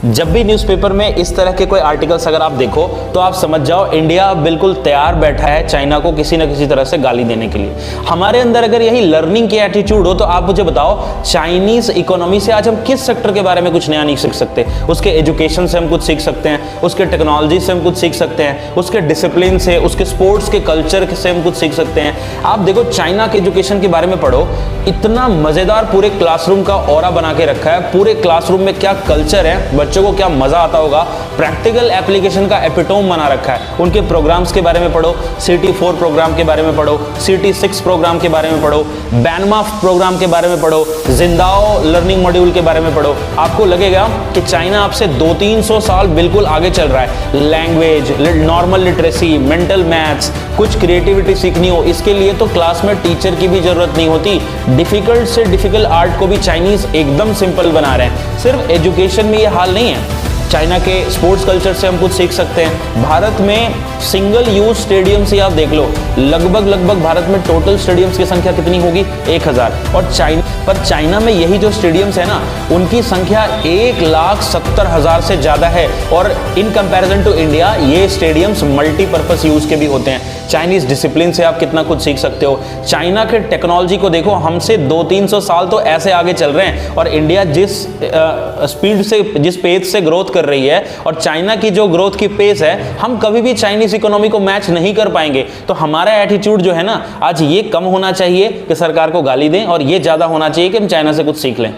जब भी न्यूज़पेपर में इस तरह के कोई आर्टिकल्स अगर आप देखो तो आप समझ जाओ इंडिया बिल्कुल तैयार बैठा है चाइना को किसी न किसी तरह से गाली देने के लिए। हमारे अंदर अगर यही लर्निंग की एटीट्यूड हो तो आप मुझे बताओ चाइनीज इकोनॉमी से आज हम किस सेक्टर के बारे में कुछ नया नहीं सीख सकते। उसके एजुकेशन से हम कुछ सीख सकते हैं, उसके टेक्नोलॉजी से हम कुछ सीख सकते हैं, उसके डिसिप्लिन से, उसके स्पोर्ट्स के कल्चर से हम कुछ सीख सकते हैं। आप देखो चाइना के एजुकेशन के बारे में पढ़ो, इतना मजेदार पूरे क्लासरूम का ऑरा बना के रखा है। पूरे क्लासरूम में क्या कल्चर है, बच्चों को क्या मजा आता होगा, प्रैक्टिकल एप्लीकेशन का एपिटोम बना रखा है। उनके प्रोग्राम्स के बारे में पढ़ो, CT4 प्रोग्राम के बारे में पढ़ो, CT6 प्रोग्राम के बारे में पढ़ो, बैनमाफ प्रोग्राम के बारे में पढ़ो, जिंदाओ लर्निंग मॉड्यूल के बारे में पढ़ो। आपको लगेगा कि चाइना आपसे 200-300 साल बिल्कुल आगे चल रहा है। Language, normal literacy, mental maths, कुछ क्रिएटिविटी सीखनी हो, इसके लिए तो क्लास में टीचर की भी जरूरत नहीं होती। डिफिकल्ट से डिफिकल्ट आर्ट को भी चाइनीज एकदम सिंपल बना रहे हैं। सिर्फ एजुकेशन में ये हाल नहीं है, चाइना के स्पोर्ट्स कल्चर से हम कुछ सीख सकते हैं। भारत में सिंगल यूज स्टेडियम से आप देख लो, लगभग भारत में टोटल स्टेडियम्स की संख्या कितनी होगी? 1000। और चाइना में यही जो स्टेडियम्स है ना, उनकी संख्या 1,70,000 से ज्यादा है। और इन कंपैरिजन टू इंडिया ये स्टेडियम्स मल्टीपर्पस यूज के भी होते हैं। चाइनीज डिसिप्लिन से आप कितना कुछ सीख सकते हो। चाइना के टेक्नोलॉजी को देखो, हमसे 200-300 साल तो ऐसे आगे चल रहे हैं। और इंडिया जिस स्पीड से, जिस पेस से ग्रोथ कर रही है और चाइना की जो ग्रोथ की पेस है, हम कभी भी चाइनीज इकोनॉमी को मैच नहीं कर पाएंगे। तो हमारा एटीट्यूड जो है ना, आज ये कम होना चाहिए कि सरकार को गाली दें, और ये ज्यादा होना चाहिए कि हम चाइना से कुछ सीख लें।